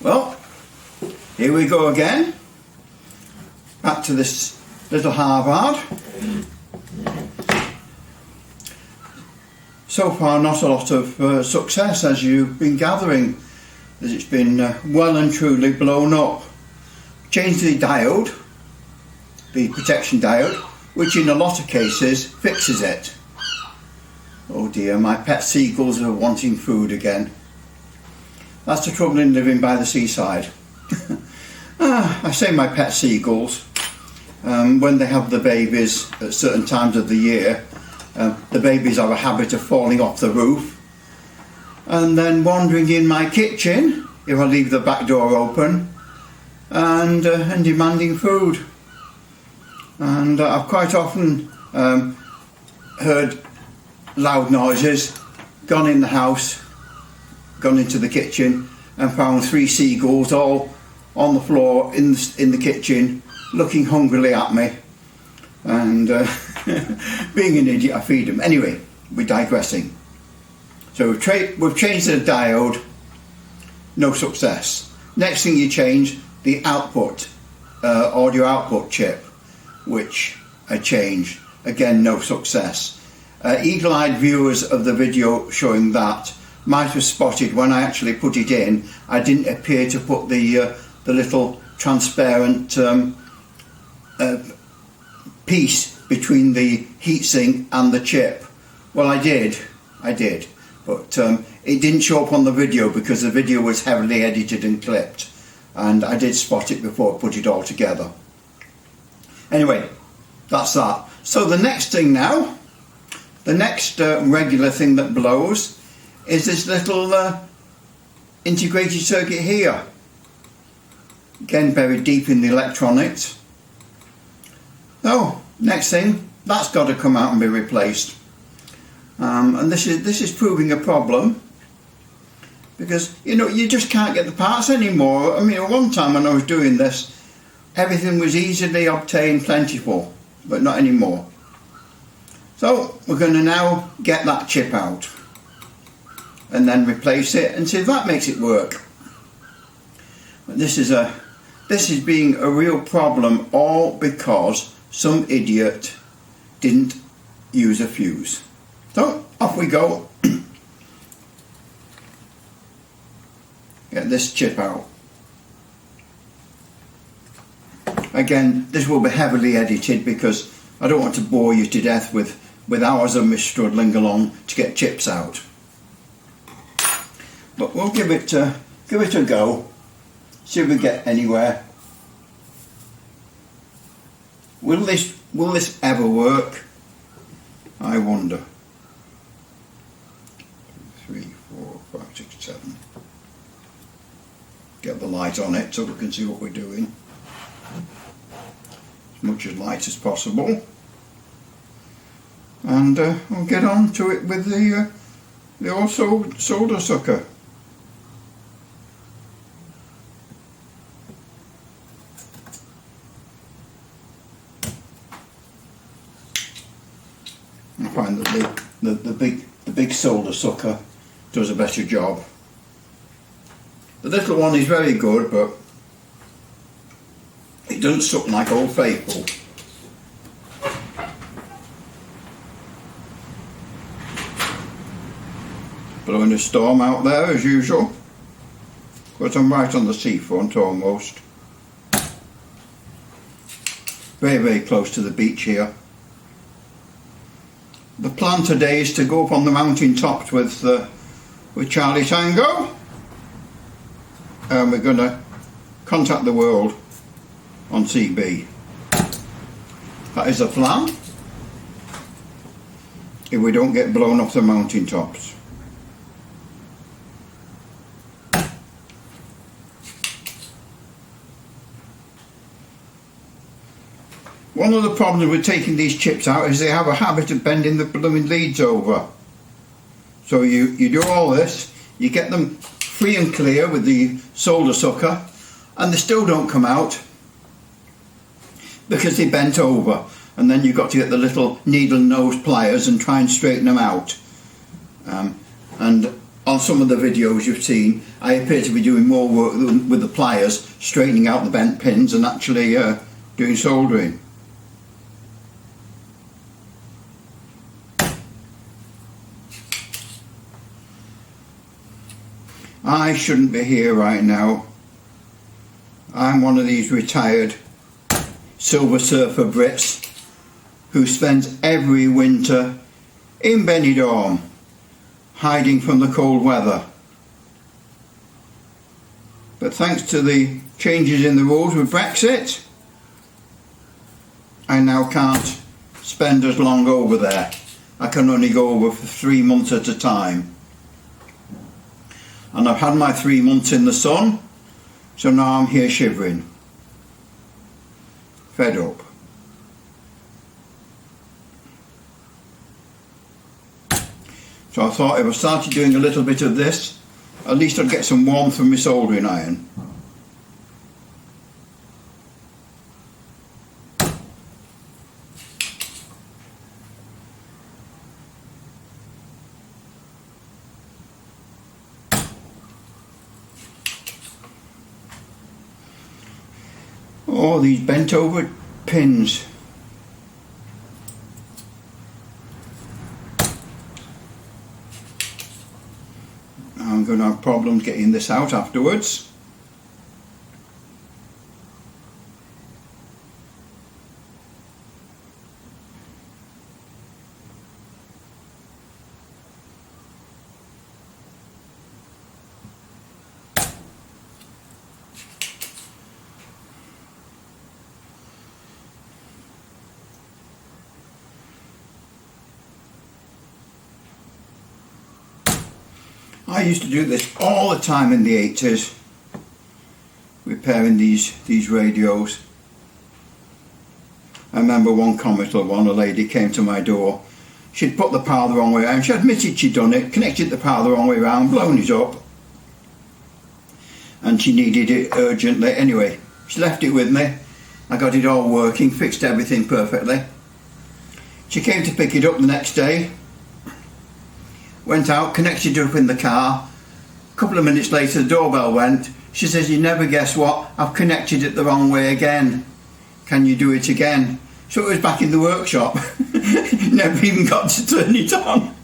Well, here we go again. Back to this little Harvard. So far not a lot of success, as you've been gathering, as it's been well and truly blown up. Changed the diode, the protection diode, which in a lot of cases fixes it. Oh dear, my pet seagulls are wanting food again. That's the trouble in living by the seaside. I say my pet seagulls. When they have the babies at certain times of the year, the babies have a habit of falling off the roof and then wandering in my kitchen if I leave the back door open and demanding food. And I've quite often heard loud noises, gone in the house, gone into the kitchen and found 3 seagulls all on the floor in the kitchen looking hungrily at me, and being an idiot I feed them. Anyway, we're digressing. So we've changed the diode, no success. Next thing you change, the output, audio output chip, which I changed, again no success. Eagle-eyed viewers of the video showing that might have spotted when I actually put it in, I didn't appear to put the little transparent piece between the heatsink and the chip. Well, I did, but it didn't show up on the video because the video was heavily edited and clipped, and I did spot it before I put it all together. Anyway, that's that. So the next thing now, the next regular thing that blows is this little integrated circuit here. Again, buried deep in the electronics. So, next thing, that's got to come out and be replaced. And this is proving a problem, because you just can't get the parts anymore. I mean, at one time when I was doing this, everything was easily obtained, plentiful, but not anymore. So we're going to now get that chip out and then replace it and see if that makes it work. But this is being a real problem, all because some idiot didn't use a fuse. So off we go. Get this chip out. Again, this will be heavily edited because I don't want to bore you to death with hours of me struggling along to get chips out. But we'll give it a go. See if we get anywhere. Will this ever work? I wonder. 3, 4, 5, 6, 7. Get the light on it so we can see what we're doing. As much as light as possible. And we'll get on to it with the old solder sucker. I find that the big solder sucker does a better job. The little one is very good, but it doesn't suck like Old Faithful. Blowing a storm out there as usual. Of course, I'm right on the seafront almost. Very, very close to the beach here. The plan today is to go up on the mountain tops with Charlie Tango, and we're going to contact the world on CB. That is the plan, if we don't get blown off the mountain tops. One of the problems with taking these chips out is they have a habit of bending the blooming leads over. So you do all this, you get them free and clear with the solder sucker, and they still don't come out because they bent over, and then you've got to get the little needle nose pliers and try and straighten them out. And on some of the videos you've seen, I appear to be doing more work with the pliers, straightening out the bent pins and actually doing soldering. I shouldn't be here right now. I'm one of these retired Silver Surfer Brits who spends every winter in Benidorm, hiding from the cold weather. But thanks to the changes in the rules with Brexit, I now can't spend as long over there. I can only go over for 3 months at a time. And I've had my 3 months in the sun, so now I'm here shivering. Fed up. So I thought if I started doing a little bit of this, at least I'd get some warmth from my soldering iron. Oh, these bent over pins. I'm going to have problems getting this out afterwards. I used to do this all the time in the 80s, repairing these radios. I remember one comical one, a lady came to my door. She'd put the power the wrong way around. She admitted she'd done it, connected the power the wrong way around, blown it up, and she needed it urgently. Anyway, she left it with me. I got it all working, fixed everything perfectly. She came to pick it up the next day. Went out, connected it up in the car. A couple of minutes later the doorbell went. She says, "You never guess what, I've connected it the wrong way again. Can you do it again?" So it was back in the workshop. Never even got to turn it on.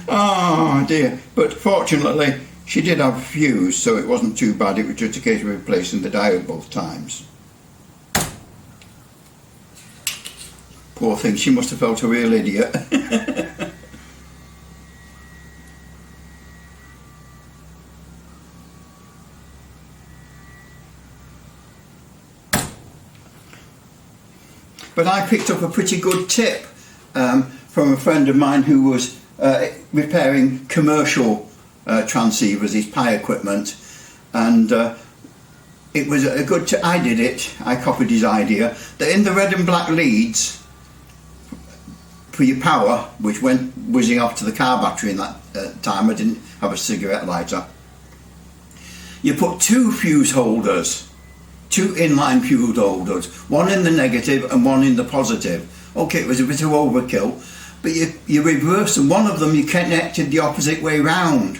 Oh dear. But fortunately she did have a fuse, so it wasn't too bad. It was just a case of replacing the diode both times. Poor thing, she must have felt a real idiot. But I picked up a pretty good tip from a friend of mine who was repairing commercial transceivers, his PI equipment, and it was a good tip. I did it, I copied his idea, that in the red and black leads for your power, which went whizzing off to the car battery in that time, I didn't have a cigarette lighter, you put two fuse holders. Two inline fuse holders, one in the negative and one in the positive. Okay, it was a bit of overkill, but you reversed them. One of them you connected the opposite way round.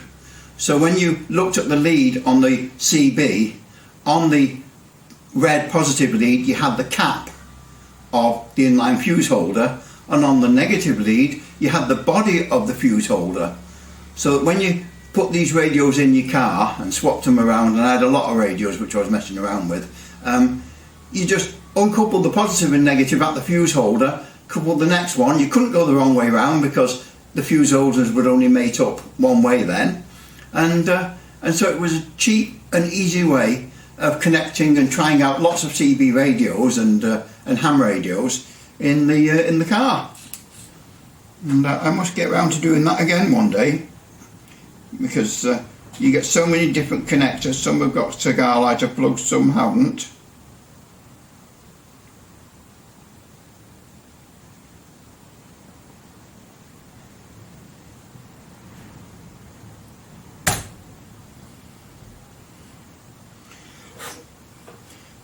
So when you looked at the lead on the CB, on the red positive lead you had the cap of the inline fuse holder, and on the negative lead you had the body of the fuse holder. So that when you put these radios in your car and swapped them around, and I had a lot of radios which I was messing around with, you just uncoupled the positive and negative at the fuse holder, coupled the next one. You couldn't go the wrong way round because the fuse holders would only mate up one way then, and so it was a cheap and easy way of connecting and trying out lots of CB radios and ham radios in the car. And I must get around to doing that again one day, because you get so many different connectors. Some have got cigar lighter plugs, some haven't.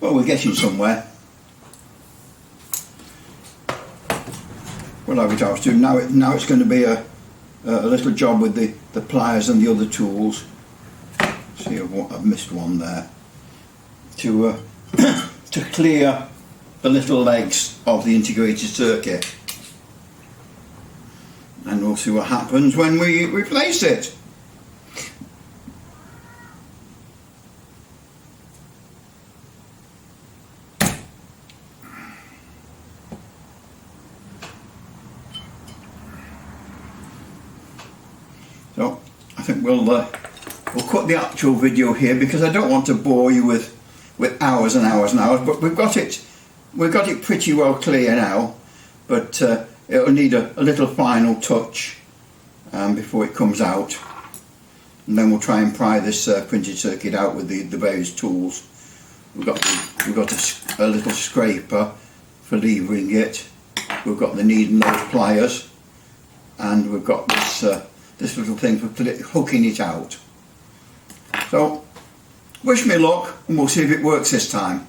Well, we're getting somewhere. Well, I was doing now. It's going to be a little job with the the pliers and the other tools. See, I've missed one there. To to clear the little legs of the integrated circuit, and we'll see what happens when we replace it. So I think we'll cut the actual video here, because I don't want to bore you with hours and hours and hours. But we've got it pretty well clear now. But it'll need a little final touch before it comes out, and then we'll try and pry this printed circuit out with the various tools. We've got a little scraper for levering it. We've got the needle nose pliers, and we've got this little thing for hooking it out. So wish me luck, and we'll see if it works this time.